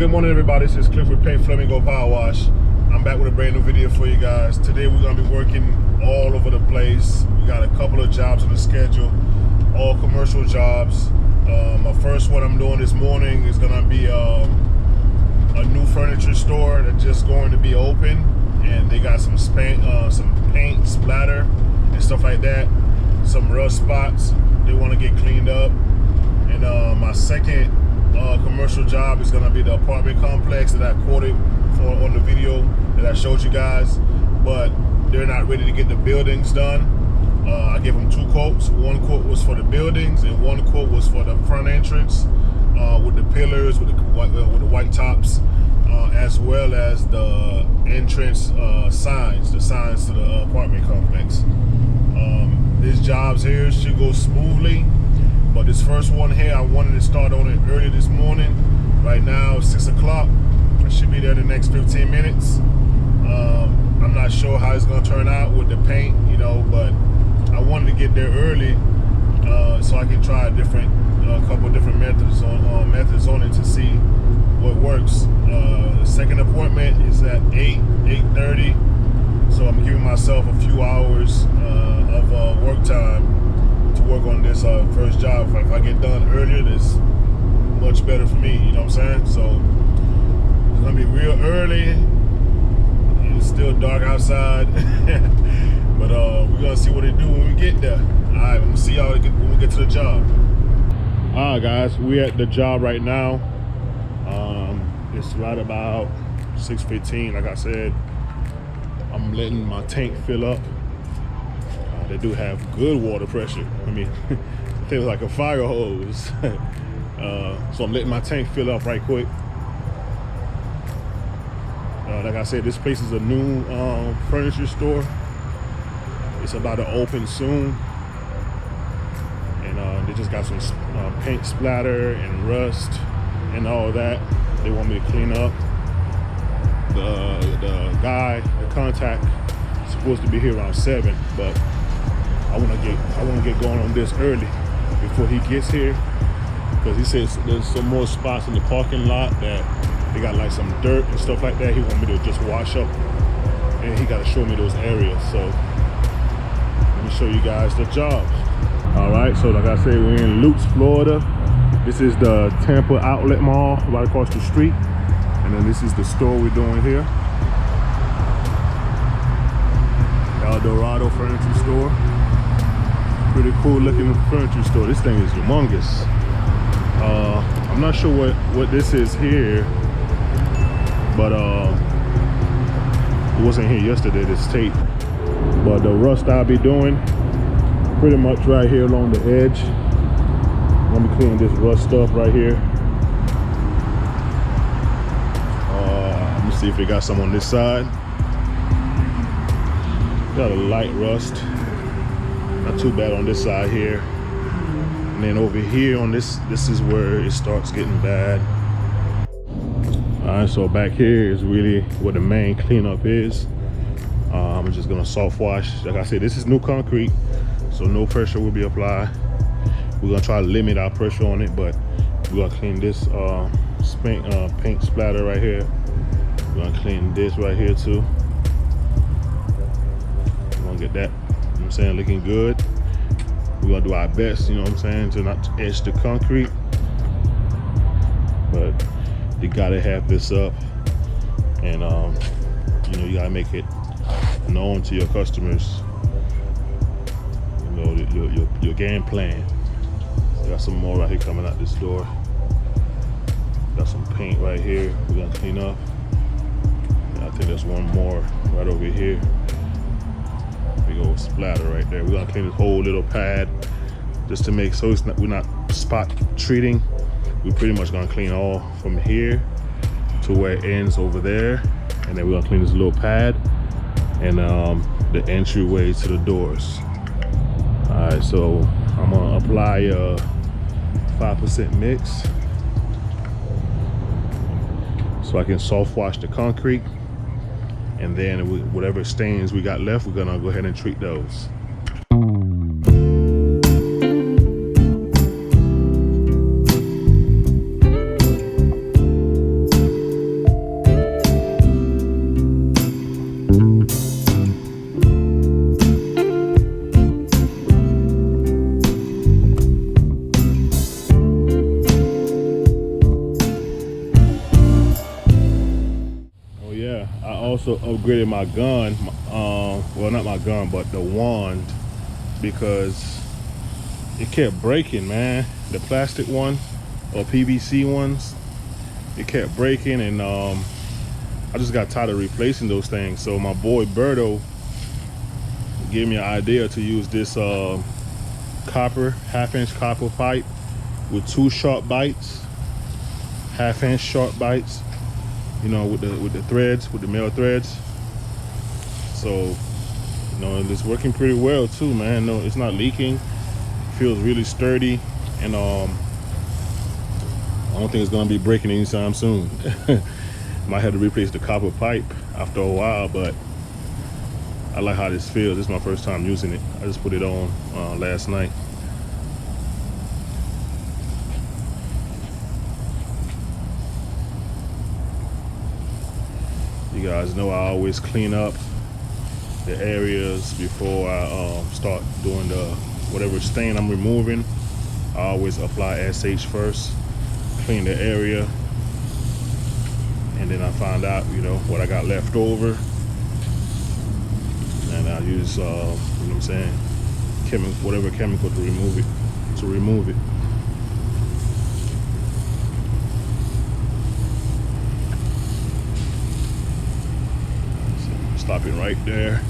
good morning everybody, this is Cliff with Paint Flamingo Power Wash. I'm back with a brand new video for you guys. Today we're going to be working all over the place. We got a couple of jobs on the schedule, all commercial jobs. My first one I'm doing this morning is going to be a new furniture store that's just going to be open, and they got some paint splatter and stuff like that, some rust spots they want to get cleaned up. And my second commercial job is going to be the apartment complex that I quoted for on the video that I showed you guys, but they're not ready to get the buildings done. I gave them two quotes. One quote was for the buildings and one quote was for the front entrance with the pillars, with the white tops, as well as the entrance signs, the signs to the apartment complex. These jobs here should go smoothly, but this first one here, I wanted to start on it early this morning. Right now, it's 6 o'clock. I should be there the next 15 minutes. I'm not sure how it's gonna turn out with the paint, you know, but I wanted to get there early so I can try a couple different methods on it to see what works. The second appointment is at 8:30, so I'm giving myself a few hours of work time to work on this first job. If I get done earlier, it's much better for me, you know what I'm saying? So it's gonna be real early. It's still dark outside, but we're gonna see what they do when we get there. All right, I'm gonna see y'all when we get to the job. All right, guys, we're at the job right now. It's right about 6:15. Like I said, I'm letting my tank fill up. They do have good water pressure. I mean, it feels like a fire hose. So I'm letting my tank fill up right quick. Like I said, this place is a new furniture store. It's about to open soon. And they just got some paint splatter and rust and all that. They want me to clean up. The contact, is supposed to be here around 7, but I want to get going on this early before he gets here, because he says there's some more spots in the parking lot that they got like some dirt and stuff like that. He want me to just wash up, and he got to show me those areas. So let me show you guys the job. All right, so like I said, we're in Lutz, Florida. This is the Tampa Outlet Mall right across the street, and then this is the store we're doing here, El Dorado Furniture Store. Pretty cool looking furniture store. This thing is humongous. I'm not sure what this is here, but it wasn't here yesterday, this tape. But the rust I'll be doing pretty much right here along the edge. Let me clean this rust stuff right here. Let me see if they got some on this side. Got a light rust. Not too bad on this side here. And then over here on this is where it starts getting bad. All right, so back here is really where the main cleanup is. I'm just gonna soft wash. Like I said, this is new concrete, so no pressure will be applied. We're gonna try to limit our pressure on it, but we're gonna clean this paint splatter right here. We're gonna clean this right here too. We're gonna get that, you know what I'm saying, looking good. We're gonna do our best, you know what I'm saying, to not edge the concrete, but you gotta have this up, and you know, you gotta make it known to your customers, you know, your game plan. Got some more right here coming out this door. Got some paint right here we're gonna clean up. And I think there's one more right over here. Big old splatter right there. We're gonna clean this whole little pad just to make so we're not spot treating. We're pretty much gonna clean all from here to where it ends over there, and then we're gonna clean this little pad and the entryway to the doors. All right, so I'm gonna apply 5% mix so I can soft wash the concrete, and then whatever stains we got left, we're gonna go ahead and treat those. also upgraded my gun, well, not my gun, but the wand, because it kept breaking, man. The plastic one or PVC ones, it kept breaking, and I just got tired of replacing those things. So my boy Berto gave me an idea to use this copper, half-inch copper pipe with 2 sharp bites, half-inch sharp bites, you know, with the threads, with the male threads. So, you know, it's working pretty well too, man. No, it's not leaking. It feels really sturdy, and I don't think it's gonna be breaking anytime soon. Might have to replace the copper pipe after a while, but I like how this feels. This is my first time using it. I just put it on last night. You guys know I always clean up the areas before I start doing the whatever stain I'm removing. I always apply SH first, clean the area, and then I find out, you know, what I got left over, and I use you know what I'm saying, whatever chemical to remove it. Stop it right there.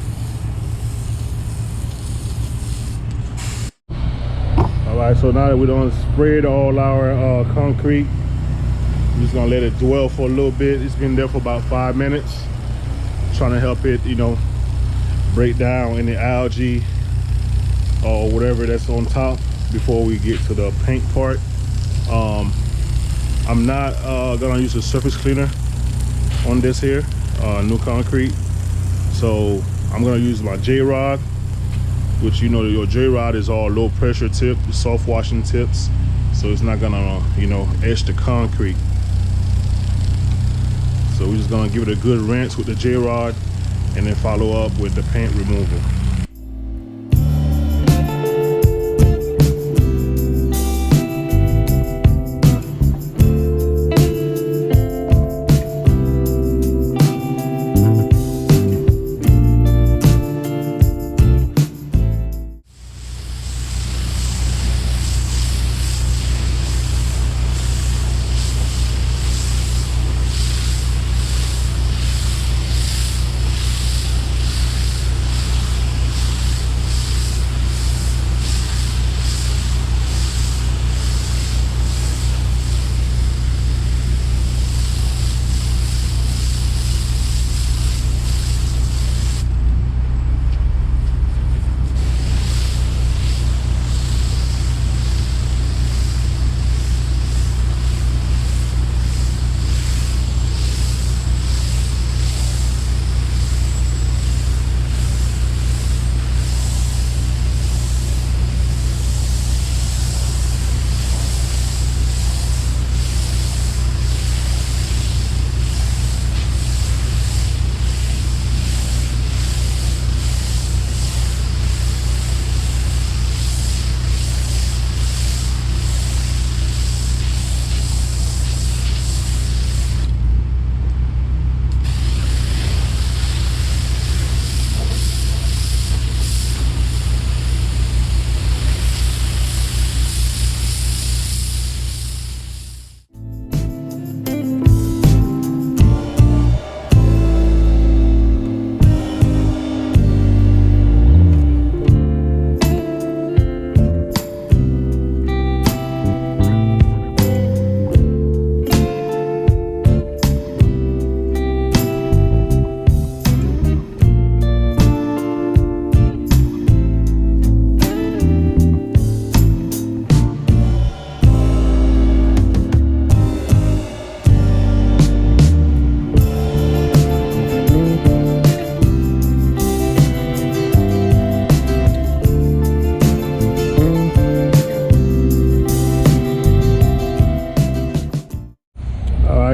All right, so now that we done sprayed all our concrete, I'm just gonna let it dwell for a little bit. It's been there for about 5 minutes, trying to help it, you know, break down any algae or whatever that's on top before we get to the paint part. I'm not gonna use a surface cleaner on this here new concrete, so I'm gonna use my J-rod, which, you know, your J-rod is all low pressure tip, soft washing tips, so it's not gonna, you know, etch the concrete. So we're just gonna give it a good rinse with the J-rod and then follow up with the paint removal.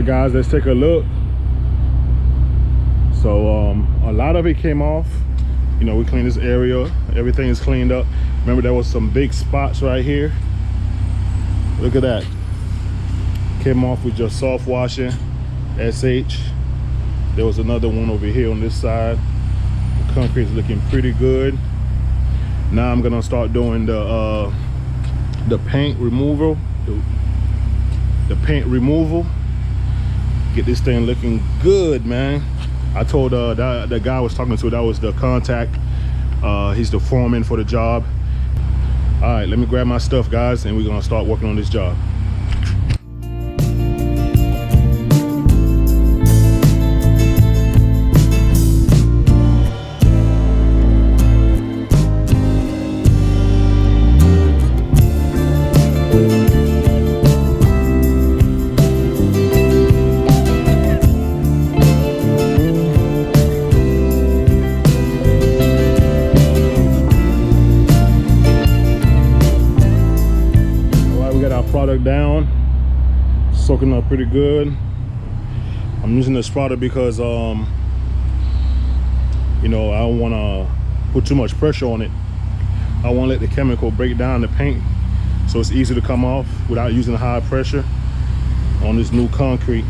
Guys, let's take a look. So a lot of it came off. You know, we cleaned this area, everything is cleaned up. Remember, there was some big spots right here. Look at that. Came off with just soft washing, SH. There was another one over here on this side. The concrete's looking pretty good. Now I'm gonna start doing the paint removal. The paint removal. Get this thing looking good, man. I told the guy I was talking to, that was the contact. He's the foreman for the job. All right, let me grab my stuff, guys, and we're gonna start working on this job. Product down, soaking up pretty good. I'm using this product because you know, I don't want to put too much pressure on it. I want to let the chemical break down the paint so it's easy to come off without using high pressure on this new concrete.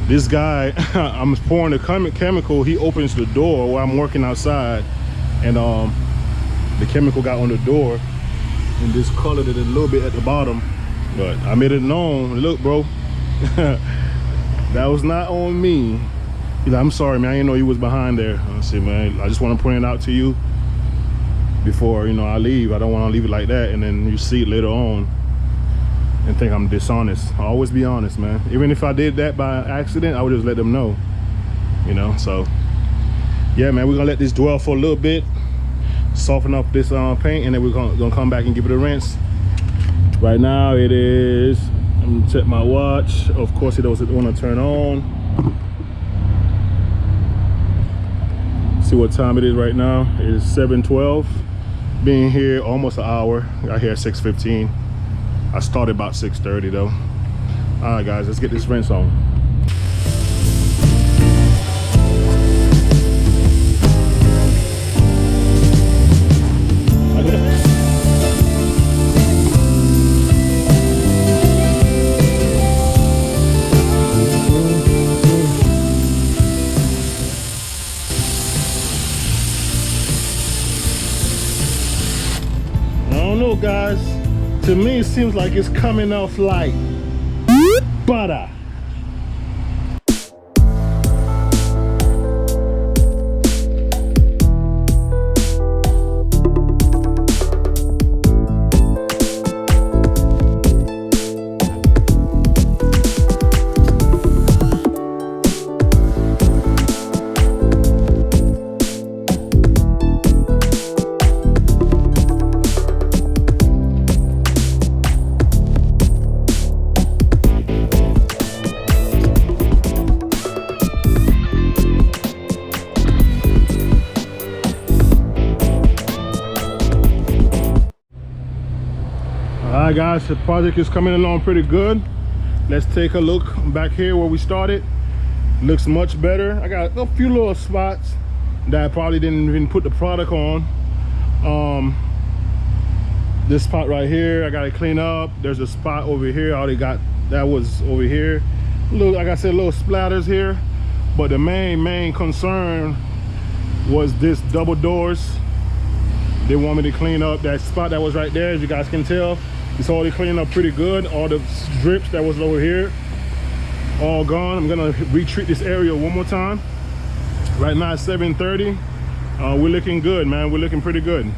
This guy, I'm pouring the chemical, he opens the door while I'm working outside, and the chemical got on the door and discolored it a little bit at the bottom, but I made it known. Look, bro, that was not on me. He's like, I'm sorry, man, I didn't know you was behind there. I said, man, I just want to point it out to you before, you know, I leave. I don't want to leave it like that and then you see it later on and think I'm dishonest. I always be honest, man. Even if I did that by accident, I would just let them know, you know. So yeah, man, we're gonna let this dwell for a little bit, soften up this paint, and then we're gonna come back and give it a rinse. Right now it is, I'm gonna check my watch. Of course it doesn't want to turn on. See what time it is right now. It is 7:12. Being here almost an hour. Got here at 6:15. I started about 6:30 though. All right, guys, let's get this rinse on. Guys, to me it seems like it's coming off like butter. Alright guys, the project is coming along pretty good. Let's take a look back here where we started. Looks much better. I got a few little spots that I probably didn't even put the product on. This spot right here I gotta clean up. There's a spot over here I already got, that was over here. Little, like I said, little splatters here, but the main concern was this double doors. They want me to clean up that spot that was right there. As you guys can tell, it's already cleaned up pretty good. All the drips that was over here, all gone. I'm gonna retreat this area one more time. Right now it's 7:30. We're looking good, man. We're looking pretty good.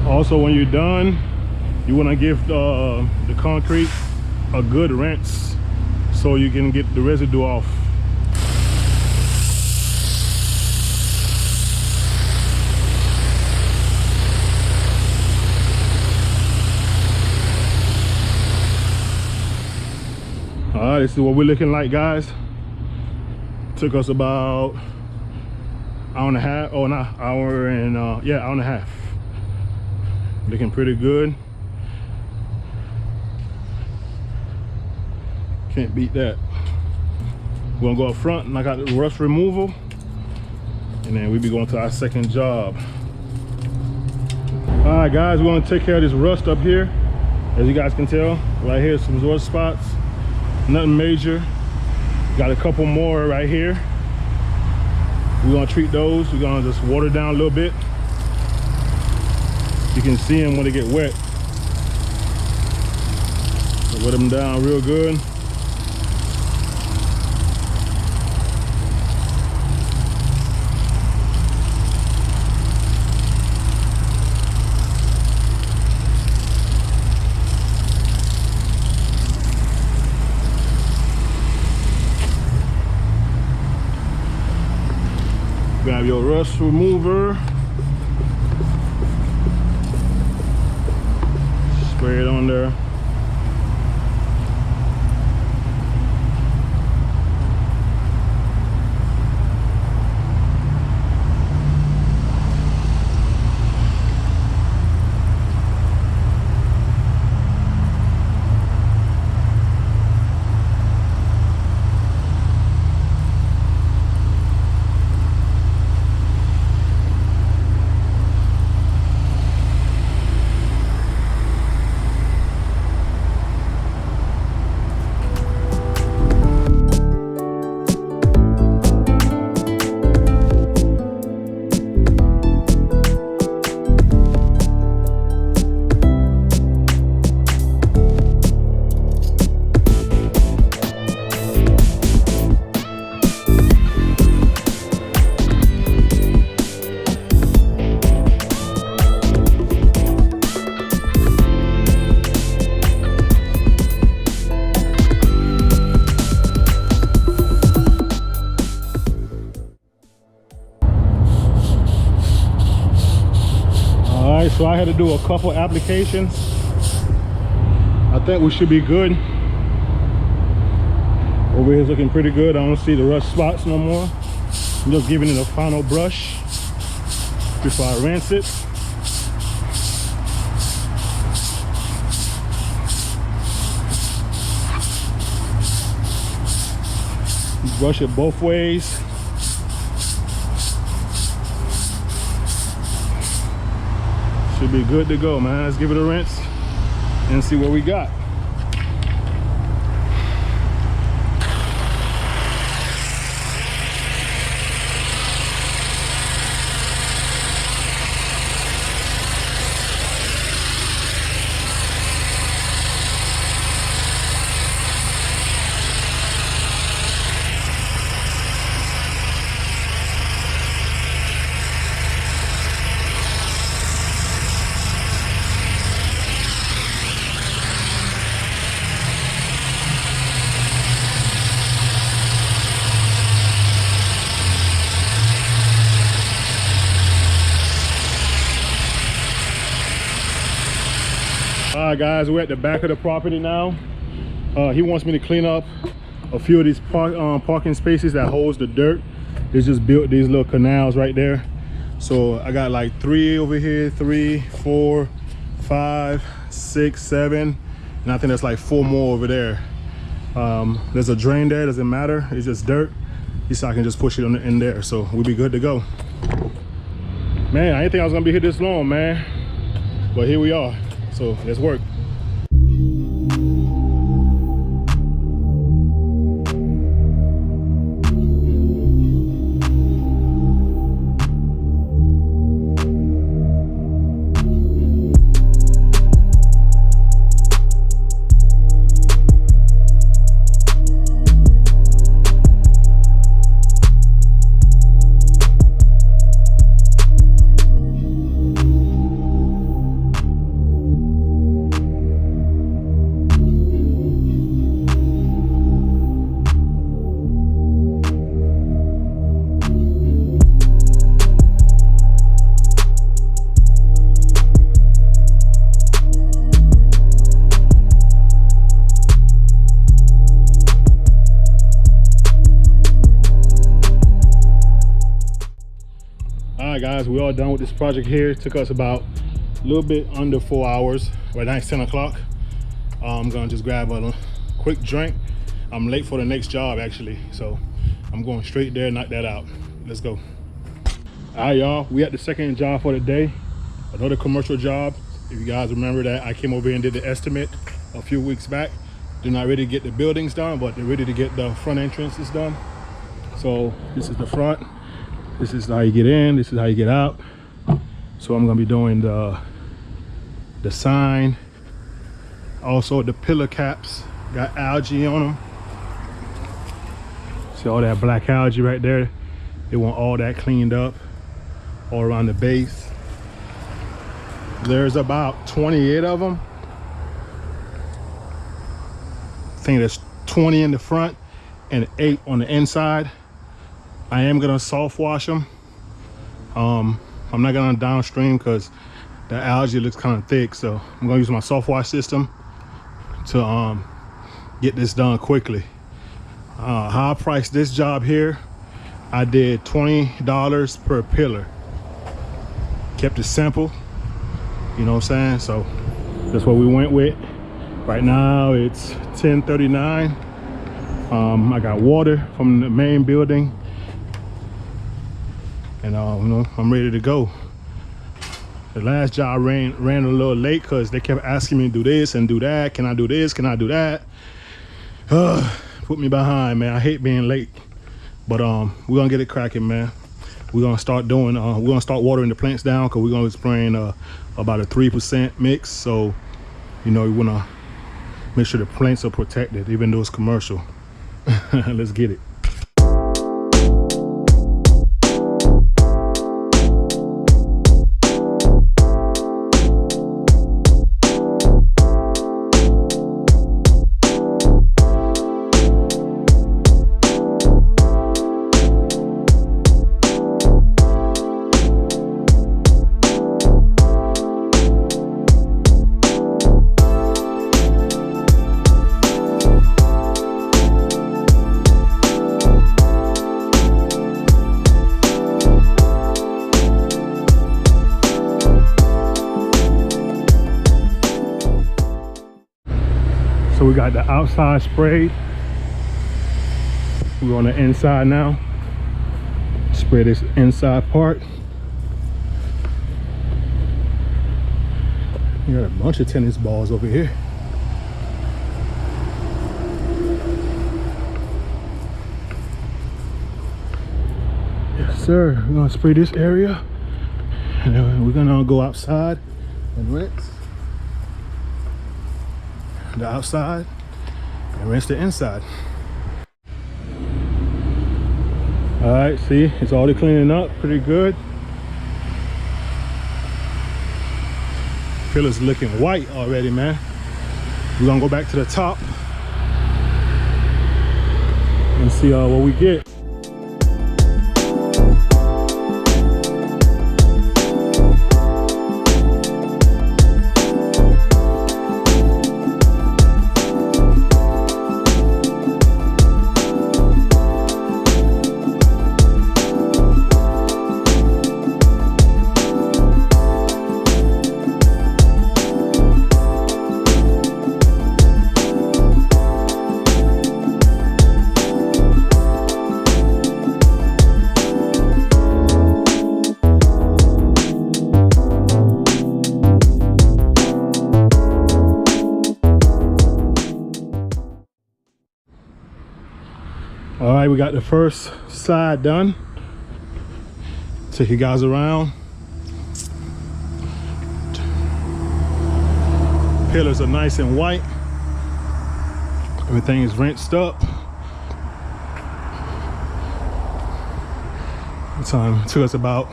Also, when you're done, you want to give the concrete a good rinse so you can get the residue off. All All right, this is what we're looking like, guys. Took us about hour and a half, oh no, hour and yeah, hour and a half. Looking pretty good. Can't beat that. We're gonna go up front and I got the rust removal, and then we'll be going to our second job. All right, guys, we're gonna take care of this rust up here. As you guys can tell, right here, some rust spots. Nothing major. Got a couple more right here. We're gonna treat those. We're gonna just water down a little bit. You can see them when they get wet. So wet them down real good. Grab your rust remover. Spray it on there. So I had to do a couple applications. I think we should be good. Over here is looking pretty good. I don't see the rust spots no more. I'm just giving it a final brush before I rinse it. Brush it both ways. Should be good to go, man. Let's give it a rinse and see what we got. All right, guys, we're at the back of the property now. He wants me to clean up a few of these parking spaces that holds the dirt. They just built these little canals right there. So I got like 3 over here, 3, 4, 5, 6, 7, and I think there's like 4 more over there. There's a drain there, doesn't matter, it's just dirt. So I can just push it in there, so we'll be good to go. Man, I didn't think I was gonna be here this long, man, but here we are. So let's work. guys, we're all done with this project here. It took us about a little bit under 4 hours. Right now it's 10 o'clock. I'm gonna just grab a quick drink. I'm late for the next job actually, so I'm going straight there, knock that out. Let's go. All right, y'all, we at the second job for the day. Another commercial job. If you guys remember that I came over here and did the estimate a few weeks back. They're not ready to get the buildings done, but they're ready to get the front entrances done. So this is the front. This is how you get in. This is how you get out. So I'm gonna be doing the sign. Also the pillar caps got algae on them. See all that black algae right there? They want all that cleaned up all around the base. There's about 28 of them. I think there's 20 in the front and 8 on the inside. I am gonna soft wash them. I'm not gonna downstream because the algae looks kind of thick, so I'm gonna use my soft wash system to get this done quickly. How I priced this job here, I did $20 per pillar. Kept it simple, you know what I'm saying? So that's what we went with. Right now it's 10:39. I got water from the main building, and you know, I'm ready to go. The last job ran a little late because they kept asking me to do this and do that. Can I do this? Can I do that? Put me behind, man. I hate being late, but we're gonna get it cracking, man. We're gonna start doing we're gonna start watering the plants down because we're gonna be spraying about a 3% mix. So you know, you wanna make sure the plants are protected even though it's commercial. Let's get it. So we got the outside sprayed. We're on the inside now. Spray this inside part. You got a bunch of tennis balls over here. Yes, sir. We're gonna spray this area, and then we're gonna go outside and rinse the outside and rinse the inside. All right, see, it's already cleaning up pretty good. Pillar's looking white already, man. We're gonna go back to the top and see what we get. All right, we got the first side done. Take you guys around. Pillars are nice and white. Everything is rinsed up. The time it took us about,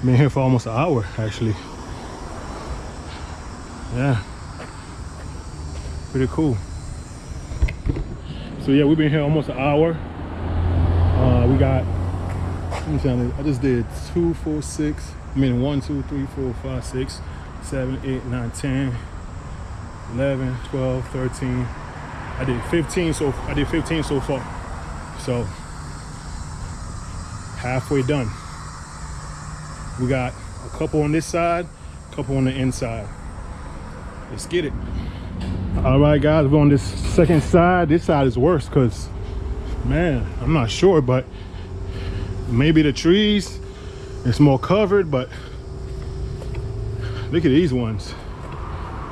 been here for almost an hour actually. Yeah, pretty cool. So yeah, we've been here almost an hour. We got, I just did 2, 4, 6. I mean 1, 2, 3, 4, 5, 6, 7, 8, 9, 10, 11, 12, 13. I did 15 so far. So halfway done. We got a couple on this side, a couple on the inside. Let's get it. All right, guys, we're on this second side. This side is worse because, man, I'm not sure, but maybe the trees, it's more covered, but look at these ones,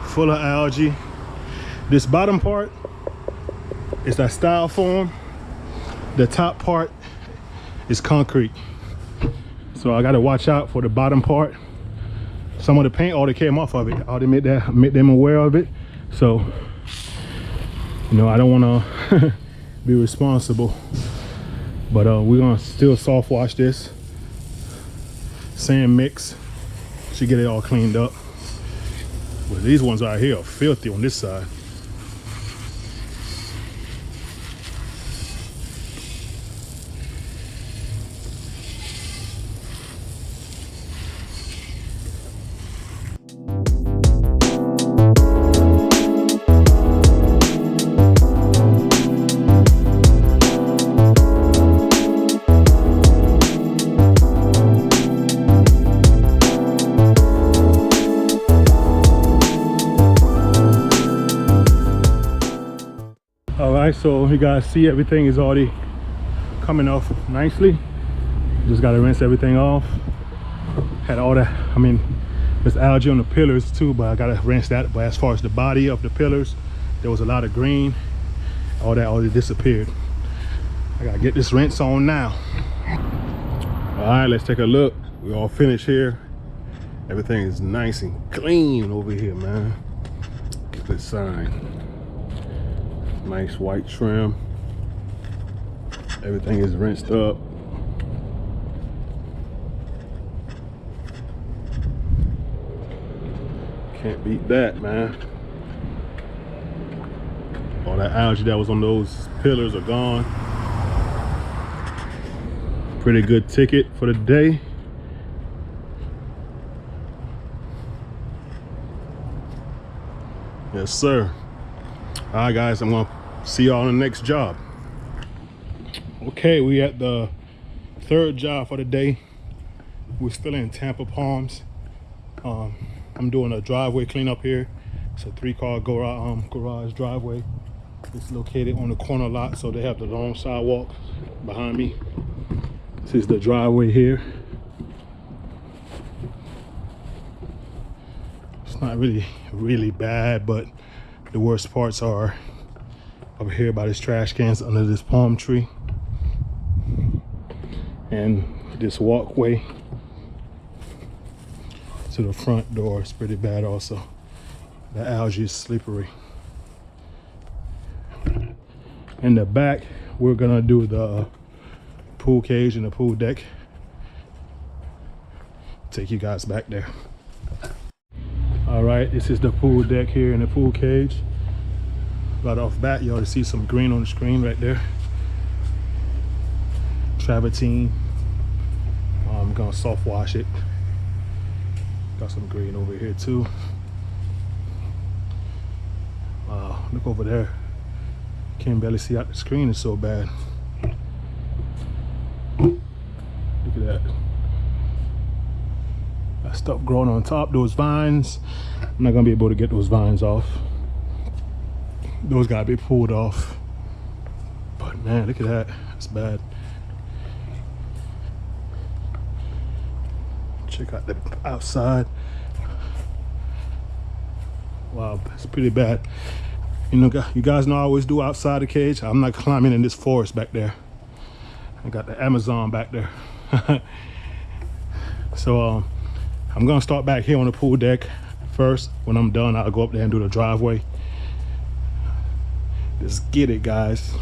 full of algae. This bottom part is that styrofoam. The top part is concrete. So I gotta watch out for the bottom part. Some of the paint already came off of it. I already made them aware of it. So, you know, I don't wanna be responsible. But we're gonna still soft wash this. Sand mix. Should get it all cleaned up. But these ones right here are filthy on this side. So you guys see everything is already coming off nicely. Just got to rinse everything off. Had all that, I mean, there's algae on the pillars too, but I got to rinse that. But as far as the body of the pillars, there was a lot of green. All that already disappeared. I got to get this rinse on now. All right, let's take a look. We're all finished here. Everything is nice and clean over here, man. Good sign. Nice white trim. Everything is rinsed up. Can't beat that, man. All that algae that was on those pillars are gone. Pretty good ticket for the day. Yes, sir. All right, guys, I'm gonna see y'all on the next job. Okay, we at the third job for the day. We're still in Tampa Palms. I'm doing a driveway cleanup here. It's a 3-car garage driveway. It's located on the corner lot, so they have the long sidewalk behind me. This is the driveway here. It's not really bad, but the worst parts are over here by this trash cans under this palm tree and this walkway to the front door is pretty bad also. The algae is slippery. In the back, we're gonna do the pool cage and the pool deck. Take you guys back there. All right, this is the pool deck here in the pool cage. Right off bat, you ought to see some green on the screen right there. Travertine. I'm gonna soft wash it. Got some green over here too. Wow, look over there. Can't barely see out the screen, it's so bad. Look at that. That stuff growing on top, those vines. I'm not gonna be able to get those vines off. Those gotta be pulled off. But man, look at that, it's bad. Check out the outside. Wow, it's pretty bad. You know, you guys know I always do outside the cage. I'm not climbing in this forest back there. I got the Amazon back there. So I'm gonna start back here on the pool deck first. When I'm done, I'll go up there and do the driveway. Let's get it, guys.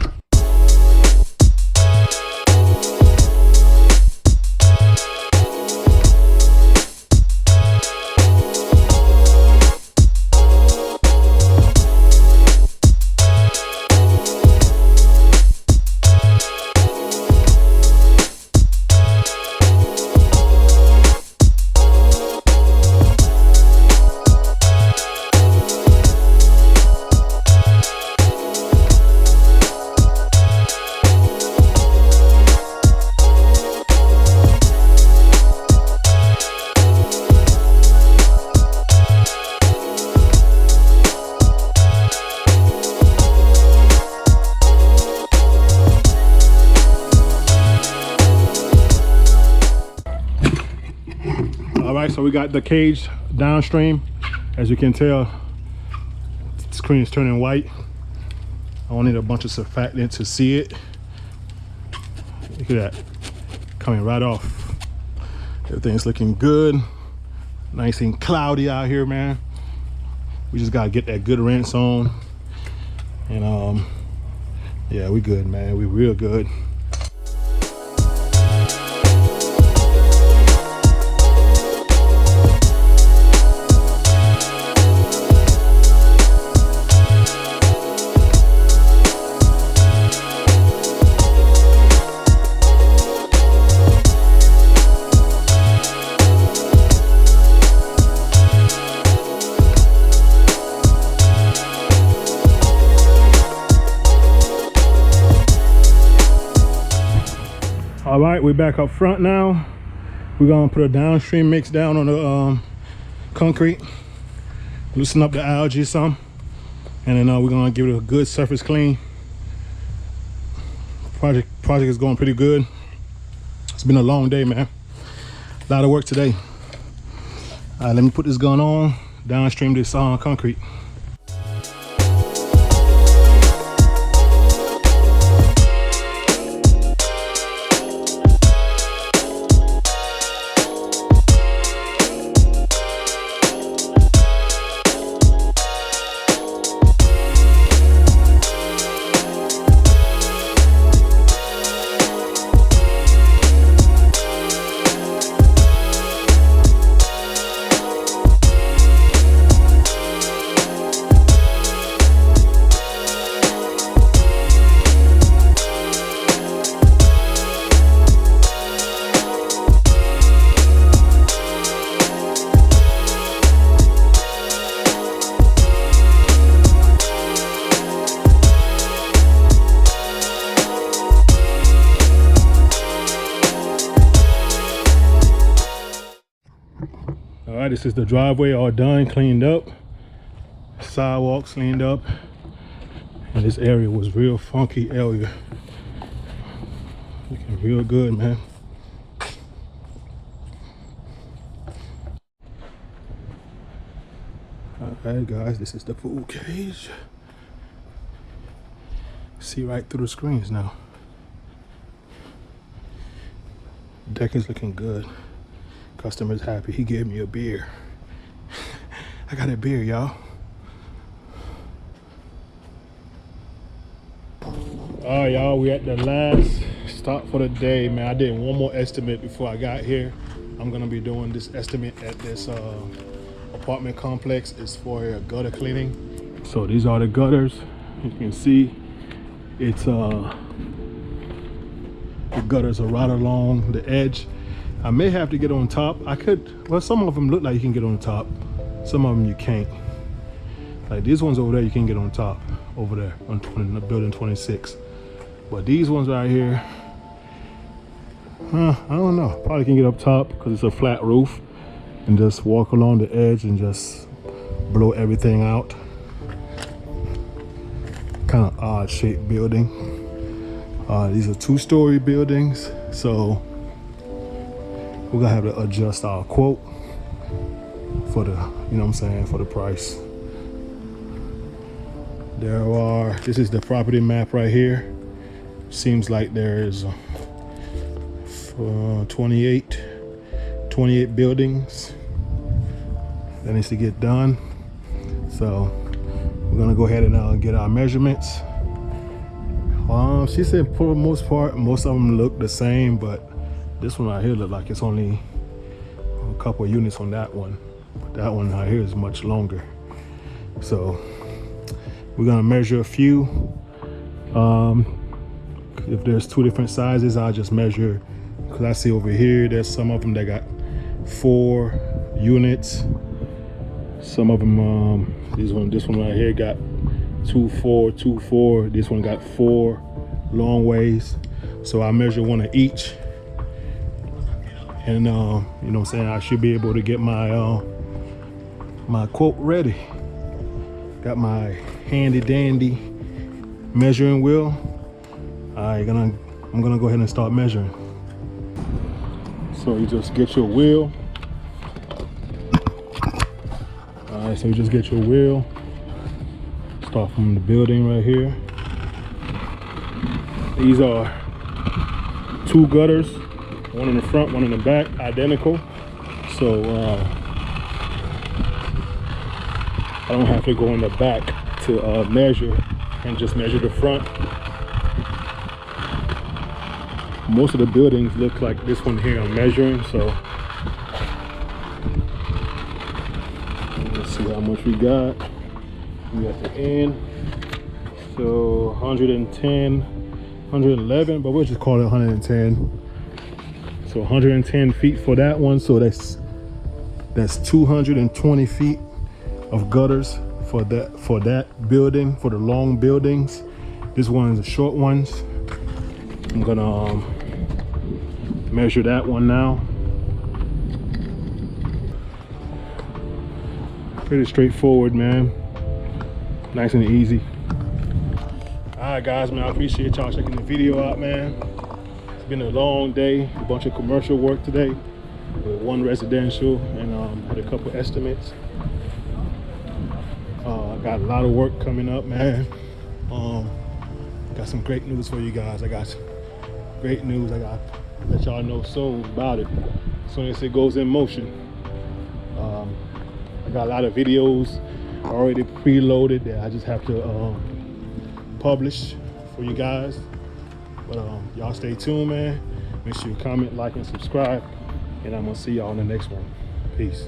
right, so we got the cage downstream. As you can tell, the screen is turning white. I don't need a bunch of surfactant to see it. Look at that, coming right off. Everything's looking good. Nice and cloudy out here, man. We just gotta get that good rinse on. And yeah, we good, man. We real good. All right, we're back up front now. We're gonna put a downstream mix down on the concrete, loosen up the algae some, and then we're gonna give it a good surface clean. Project is going pretty good. It's been a long day, man. A lot of work today. All right, let me put this gun on, downstream this concrete. All right, this is the driveway all done, cleaned up. Sidewalks cleaned up. And this area was real funky area. Looking real good, man. All right, guys, this is the pool cage. See right through the screens now. Deck is looking good. Customer's happy. He gave me a beer. I got a beer, y'all. All right, y'all, we at the last stop for the day, man. I did one more estimate before I got here. I'm gonna be doing this estimate at this apartment complex. It's for a gutter cleaning. So these are the gutters. You can see it's the gutters are right along the edge. I may have to get on top. I could, well, some of them look like you can get on top. Some of them you can't. Like these ones over there, you can get on top over there on building 26. But these ones right here, I don't know. Probably can get up top because it's a flat roof and just walk along the edge and just blow everything out. Kind of odd shaped building. These are 2-story buildings, so we're gonna have to adjust our quote for the, you know what I'm saying, for the price. This is the property map right here. Seems like there's 28 buildings that needs to get done. So we're gonna go ahead and get our measurements. She said for the most part, most of them look the same, but this one right here look like it's only a couple of units on that one. But that one right here is much longer. So we're gonna measure a few. If there's 2 different sizes, I'll just measure, because I see over here there's some of them that got 4 units. Some of them, this one right here got 2, 4, 2, 4. This one got 4 long ways. So I measure one of each, and you know what I'm saying, I should be able to get my my quote ready. Got my handy dandy measuring wheel. I'm gonna go ahead and start measuring. So you just get your wheel, All right, so you just get your wheel. Start from the building right here. These are 2 gutters, one in the front, one in the back, identical. So I don't have to go in the back to measure, and just measure the front. Most of the buildings look like this one here I'm measuring, so let's see how much we got. We got the end, so 110, 111, but we'll just call it 110. So 110 feet for that one, so that's 220 feet of gutters for that building, for the long buildings. This one is the short ones. I'm gonna measure that one now. Pretty straightforward, man. Nice and easy. All right, guys, man, I appreciate y'all checking the video out, man. It's been a long day, a bunch of commercial work today, with 1 residential, and had a couple estimates. I got a lot of work coming up, man. Got some great news for you guys. I got great news. I got to let y'all know soon about it, as soon as it goes in motion. I got a lot of videos already preloaded that I just have to publish for you guys. But y'all stay tuned, man. Make sure you comment, like, and subscribe, and I'm gonna see y'all in the next one. Peace.